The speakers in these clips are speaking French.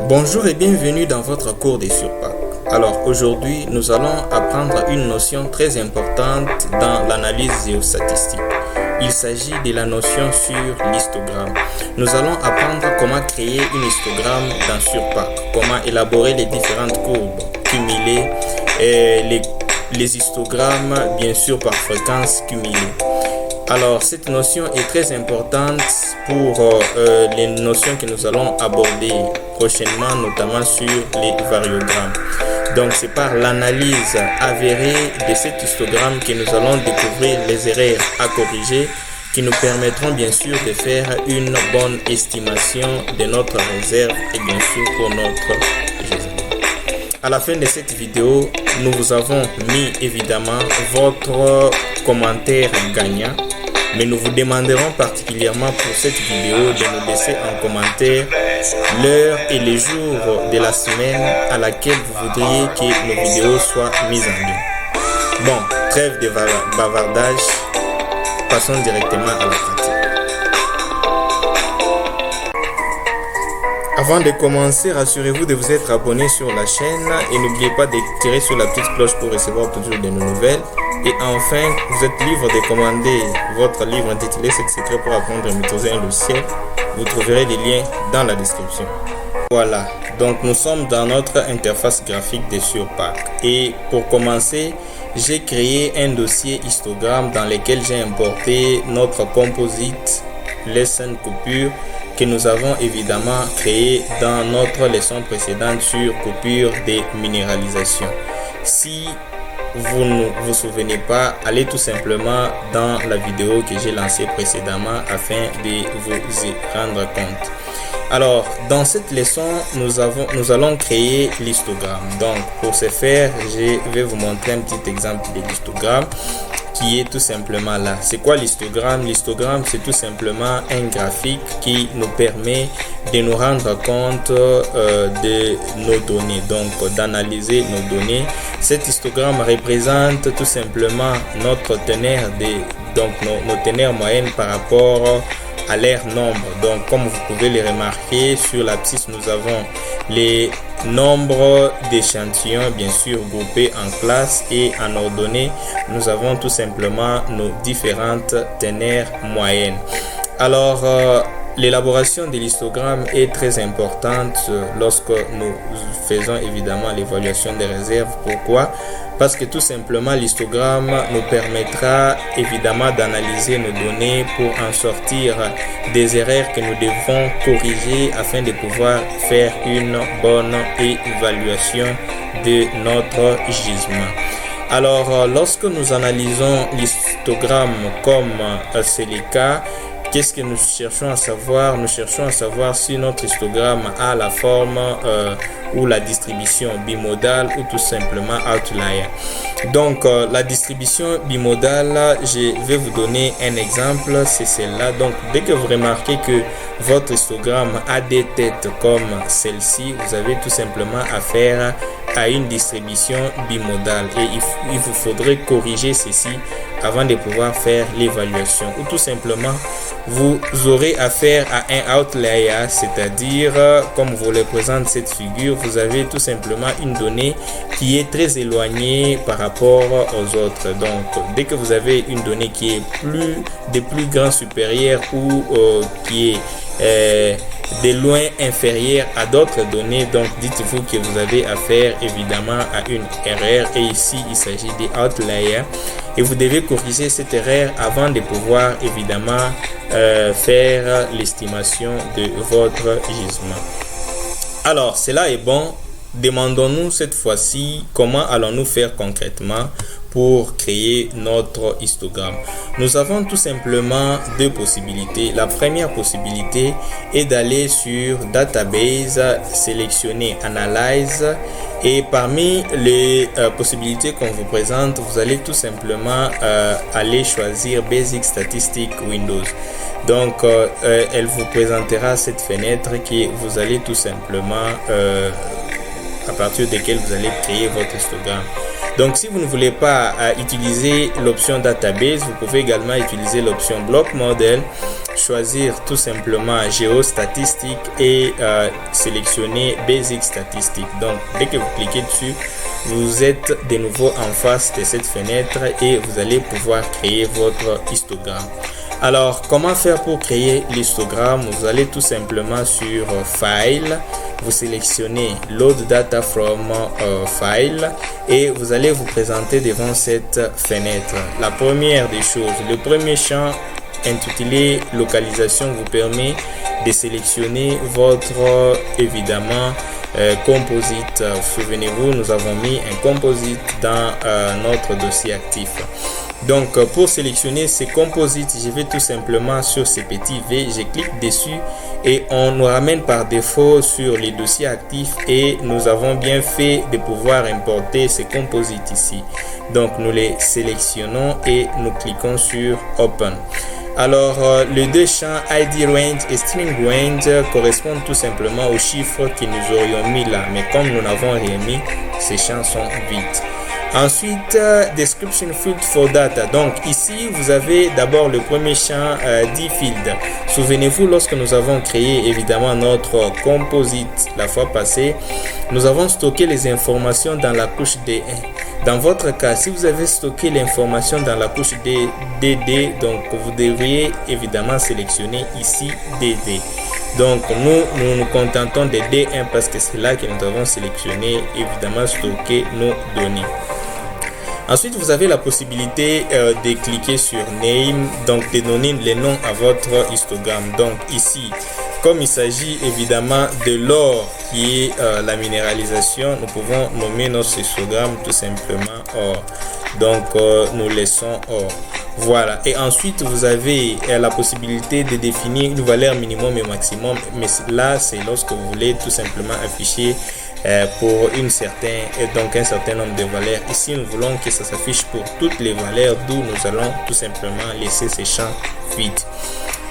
Bonjour et bienvenue dans votre cours de Surpack. Alors aujourd'hui, nous allons apprendre une notion très importante dans l'analyse géostatistique. Il s'agit de la notion sur l'histogramme. Nous allons apprendre comment créer une histogramme dans Surpack, comment élaborer les différentes courbes, cumuler les histogrammes, bien sûr par fréquence cumulée. Alors, cette notion est très importante pour les notions que nous allons aborder prochainement, notamment sur les variogrammes. Donc, c'est par l'analyse avérée de cet histogramme que nous allons découvrir les erreurs à corriger qui nous permettront bien sûr de faire une bonne estimation de notre réserve et bien sûr pour notre gisement. À la fin de cette vidéo, nous vous avons mis évidemment votre commentaire gagnant. Mais nous vous demanderons particulièrement pour cette vidéo de nous laisser en commentaire l'heure et les jours de la semaine à laquelle vous voudriez que nos vidéos soient mises en ligne. Bon, trêve de bavardage, passons directement à la pratique. Avant de commencer, rassurez-vous de vous être abonné sur la chaîne et n'oubliez pas de tirer sur la petite cloche pour recevoir toujours de nos nouvelles. Et enfin, vous êtes libre de commander votre livre intitulé 7 secrets pour apprendre à maîtriser un logiciel. Vous trouverez les liens dans la description. Voilà, donc nous sommes dans notre interface graphique de Surpack. Et pour commencer, j'ai créé un dossier histogramme dans lequel j'ai importé notre composite lesson coupure que nous avons évidemment créé dans notre leçon précédente sur coupure de minéralisation. Si vous ne vous souvenez pas, allez tout simplement dans la vidéo que j'ai lancée précédemment afin de vous y rendre compte. Alors, dans cette leçon, nous allons créer l'histogramme. Donc, pour ce faire, je vais vous montrer un petit exemple de l'histogramme qui est tout simplement là. C'est quoi l'histogramme? L'histogramme, c'est tout simplement un graphique qui nous permet de nous rendre compte de nos données, donc d'analyser nos données. Cet histogramme représente tout simplement notre ténère nos ténères moyennes par rapport à leur nombre. Donc, comme vous pouvez le remarquer, sur l'abscisse, nous avons les nombres d'échantillons, bien sûr, groupés en classes et en ordonnée. Nous avons tout simplement nos différentes ténères moyennes. Alors, l'élaboration de l'histogramme est très importante lorsque nous faisons évidemment l'évaluation des réserves. Pourquoi? Parce que tout simplement l'histogramme nous permettra évidemment d'analyser nos données pour en sortir des erreurs que nous devons corriger afin de pouvoir faire une bonne évaluation de notre gisement. Alors, lorsque nous analysons l'histogramme comme c'est le cas, qu'est-ce que nous cherchons à savoir? Nous cherchons à savoir si notre histogramme a la forme ou la distribution bimodale ou tout simplement outlier. Donc, la distribution bimodale, je vais vous donner un exemple, c'est celle-là. Donc, dès que vous remarquez que votre histogramme a des têtes comme celle-ci, vous avez tout simplement affaire à une distribution bimodale et il vous faudrait corriger ceci avant de pouvoir faire l'évaluation, ou tout simplement vous aurez affaire à un outlier, c'est-à-dire comme vous le présente cette figure, vous avez tout simplement une donnée qui est très éloignée par rapport aux autres. Donc dès que vous avez une donnée qui est de plus grand supérieur ou qui est de loin inférieur à d'autres données, donc dites-vous que vous avez affaire évidemment à une erreur et ici il s'agit des outliers et vous devez corriger cette erreur avant de pouvoir évidemment faire l'estimation de votre gisement. Alors cela est bon, demandons-nous cette fois-ci comment allons-nous faire concrètement pour créer notre histogramme. Nous avons tout simplement deux possibilités. La première possibilité est d'aller sur Database, sélectionner Analyze et parmi les possibilités qu'on vous présente, vous allez tout simplement aller choisir Basic Statistics Windows. Donc, elle vous présentera cette fenêtre que vous allez tout simplement à partir de laquelle vous allez créer votre histogramme. Donc si vous ne voulez pas utiliser l'option database, vous pouvez également utiliser l'option block model choisir tout simplement géostatistique et sélectionner basic statistique. Donc dès que vous cliquez dessus, vous êtes de nouveau en face de cette fenêtre et vous allez pouvoir créer votre histogramme. Alors comment faire pour créer l'histogramme? Vous allez tout simplement sur File, vous sélectionnez Load Data from File et vous allez vous présenter devant cette fenêtre. La première des choses, le premier champ intitulé localisation vous permet de sélectionner votre évidemment composite. Souvenez-vous, nous avons mis un composite dans notre dossier actif. Donc pour sélectionner ces composites, je vais tout simplement sur ce petit V, je clique dessus et on nous ramène par défaut sur les dossiers actifs et nous avons bien fait de pouvoir importer ces composites ici. Donc nous les sélectionnons et nous cliquons sur Open. Alors les deux champs ID range et string range correspondent tout simplement aux chiffres que nous aurions mis là, mais comme nous n'avons rien mis, ces champs sont vides. Ensuite, description field for data. Donc ici, vous avez d'abord le premier champ dfield. Souvenez-vous, lorsque nous avons créé évidemment notre composite la fois passée, nous avons stocké les informations dans la couche D1. Dans votre cas, si vous avez stocké l'information dans la couche DD, donc vous devriez évidemment sélectionner ici DD. Donc nous nous contentons de D1 parce que c'est là que nous avons sélectionné, évidemment stocker nos données. Ensuite, vous avez la possibilité de cliquer sur Name, donc de donner le nom à votre histogramme. Donc ici, comme il s'agit évidemment de l'or qui est la minéralisation, nous pouvons nommer notre histogramme tout simplement or. Donc nous laissons or. Voilà. Et ensuite, vous avez la possibilité de définir une valeur minimum et maximum. Mais là, c'est lorsque vous voulez tout simplement afficher pour un certain nombre de valeurs. Ici, nous voulons que ça s'affiche pour toutes les valeurs, d'où nous allons tout simplement laisser ces champs vides.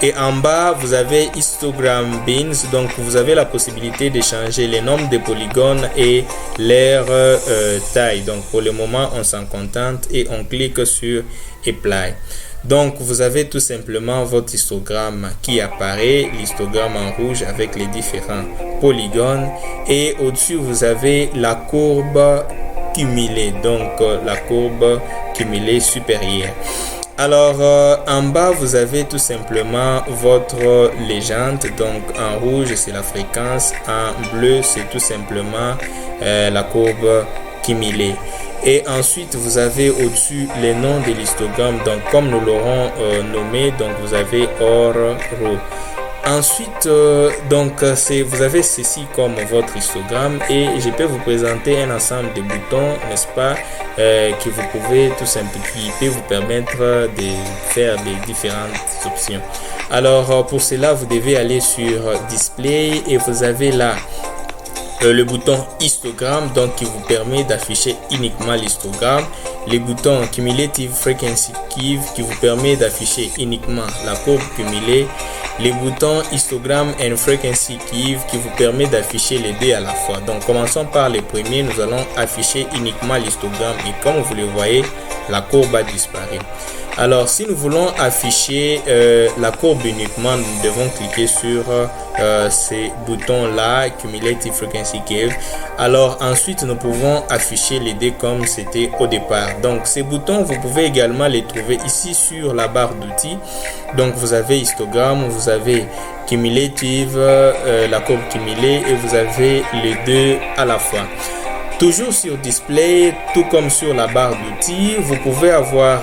Et en bas, vous avez histogram bins, donc vous avez la possibilité de changer le nombre de polygones et leur taille. Donc pour le moment, on s'en contente et on clique sur Apply. Donc vous avez tout simplement votre histogramme qui apparaît, l'histogramme en rouge avec les différents polygones, et au-dessus vous avez la courbe cumulée, donc la courbe cumulée supérieure. Alors en bas vous avez tout simplement votre légende, donc en rouge c'est la fréquence, en bleu c'est tout simplement la courbe cumulée. Et ensuite vous avez au-dessus les noms de l'histogramme, donc comme nous l'aurons nommé, donc vous avez or, row. Ensuite vous avez ceci comme votre histogramme et je peux vous présenter un ensemble de boutons, n'est-ce pas, que vous pouvez tout simplement, qui peut vous permettre de faire des différentes options. Alors pour cela vous devez aller sur display et vous avez là le bouton histogramme, donc qui vous permet d'afficher uniquement l'histogramme, les boutons cumulative frequency curve qui vous permet d'afficher uniquement la courbe cumulée, les boutons histogramme and frequency curve qui vous permet d'afficher les deux à la fois. Donc commençons par les premiers, nous allons afficher uniquement l'histogramme et comme vous le voyez, la courbe a disparu. Alors si nous voulons afficher la courbe uniquement, nous devons cliquer sur ces boutons là, Cumulative Frequency Curve. Alors ensuite nous pouvons afficher les deux comme c'était au départ. Donc ces boutons vous pouvez également les trouver ici sur la barre d'outils. Donc vous avez histogramme, vous avez Cumulative, la courbe cumulée et vous avez les deux à la fois. Toujours sur display, tout comme sur la barre d'outils, vous pouvez avoir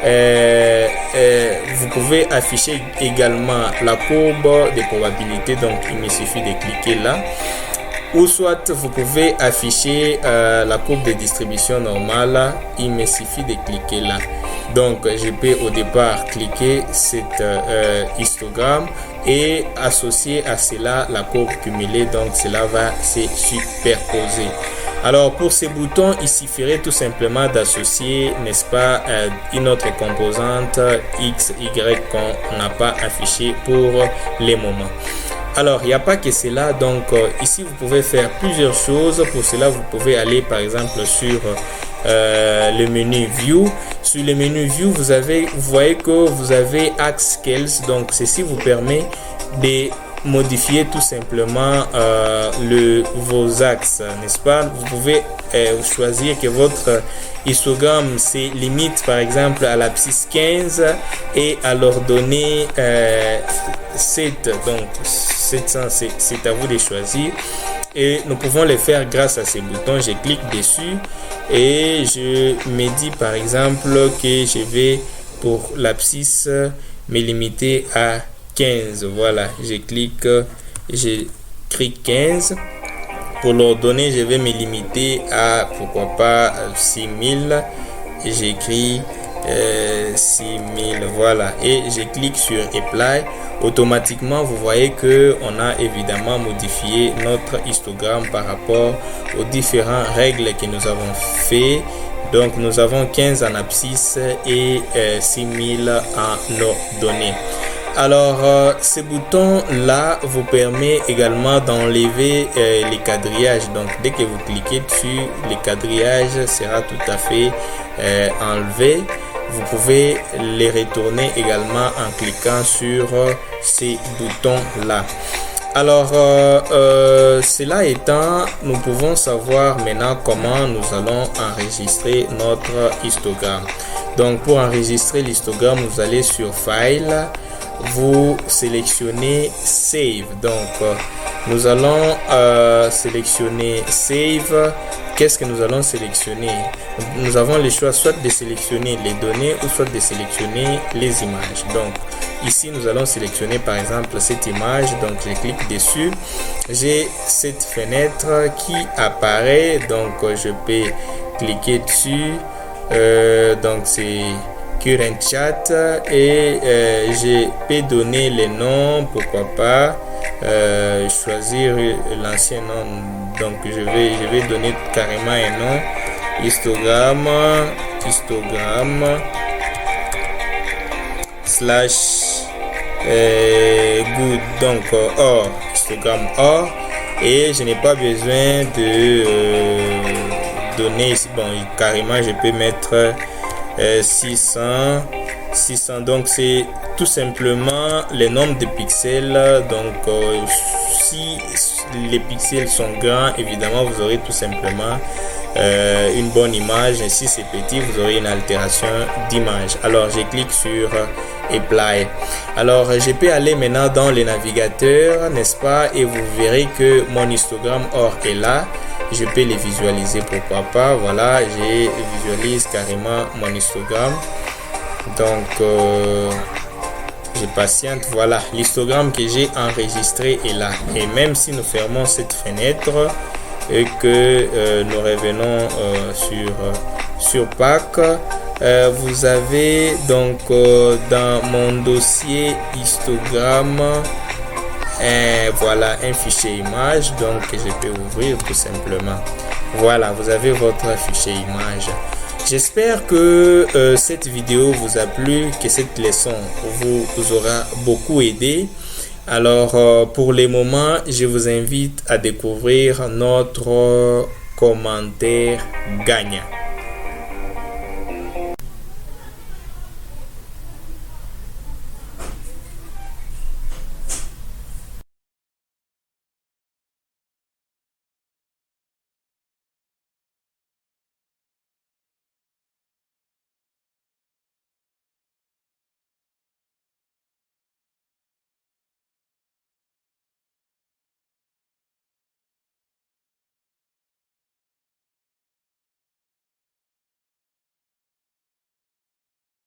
vous pouvez afficher également la courbe de probabilité, donc il me suffit de cliquer là, ou soit vous pouvez afficher la courbe de distribution normale, il me suffit de cliquer là. Donc je peux au départ cliquer cet histogramme et associer à cela la courbe cumulée, donc cela va se superposer. Alors pour ces boutons, il suffirait tout simplement d'associer, n'est-ce pas, une autre composante X, Y qu'on n'a pas affiché pour les moments. Alors il n'y a pas que cela, donc ici vous pouvez faire plusieurs choses. Pour cela vous pouvez aller par exemple sur le menu View. Sur le menu View, vous voyez que vous avez Axe Scales. Donc, ceci vous permet de modifier tout simplement vos axes, n'est-ce pas? Vous pouvez choisir que votre histogramme se limite par exemple à l'abscisse 15 et à leur donner 7. Donc 700, c'est à vous de choisir. Et nous pouvons le faire grâce à ces boutons. Je clique dessus et je me dis par exemple que je vais pour l'abscisse me limiter à 15. Voilà, j'écris 15. Pour l'ordonnée, je vais me limiter à pourquoi pas 6000. J'écris 6000. Voilà, et je clique sur Apply. Automatiquement, vous voyez que on a évidemment modifié notre histogramme par rapport aux différentes règles que nous avons fait. Donc, nous avons 15 en abscisse et 6000 en ordonnée. Alors, ce bouton-là vous permet également d'enlever les quadrillages. Donc, dès que vous cliquez dessus, le quadrillage sera tout à fait enlevé. Vous pouvez les retourner également en cliquant sur ces boutons-là. Alors, cela étant, nous pouvons savoir maintenant comment nous allons enregistrer notre histogramme. Donc, pour enregistrer l'histogramme, vous allez sur File. Vous sélectionnez Save. Donc nous allons sélectionner Save. Qu'est-ce que nous allons sélectionner? Nous avons le choix soit de sélectionner les données ou soit de sélectionner les images. Donc ici nous allons sélectionner par exemple cette image. Donc je clique dessus, j'ai cette fenêtre qui apparaît. Donc je peux cliquer dessus. Donc c'est Current Chat et je peux donner les noms, pourquoi pas choisir l'ancien nom. Donc je vais donner carrément un nom, histogramme slash good, donc or, histogramme or, et je n'ai pas besoin de donner ici, bon carrément je peux mettre 600. Donc c'est tout simplement le nombre de pixels. Donc si les pixels sont grands, évidemment vous aurez tout simplement une bonne image, et si c'est petit vous aurez une altération d'image. Alors je clique sur Apply. Alors je peux aller maintenant dans le navigateur, n'est-ce pas, et vous verrez que mon histogramme or est là. Je peux les visualiser, pourquoi pas. Voilà, je visualise carrément mon histogramme. Donc je patiente. Voilà, l'histogramme que j'ai enregistré est là. Et même si nous fermons cette fenêtre et que nous revenons sur Pack, vous avez donc dans mon dossier histogramme, voilà un fichier image. Donc je peux ouvrir tout simplement. Voilà, vous avez votre fichier image. J'espère que cette vidéo vous a plu, que cette leçon vous aura beaucoup aidé. Alors pour le moment, je vous invite à découvrir notre commentaire gagnant.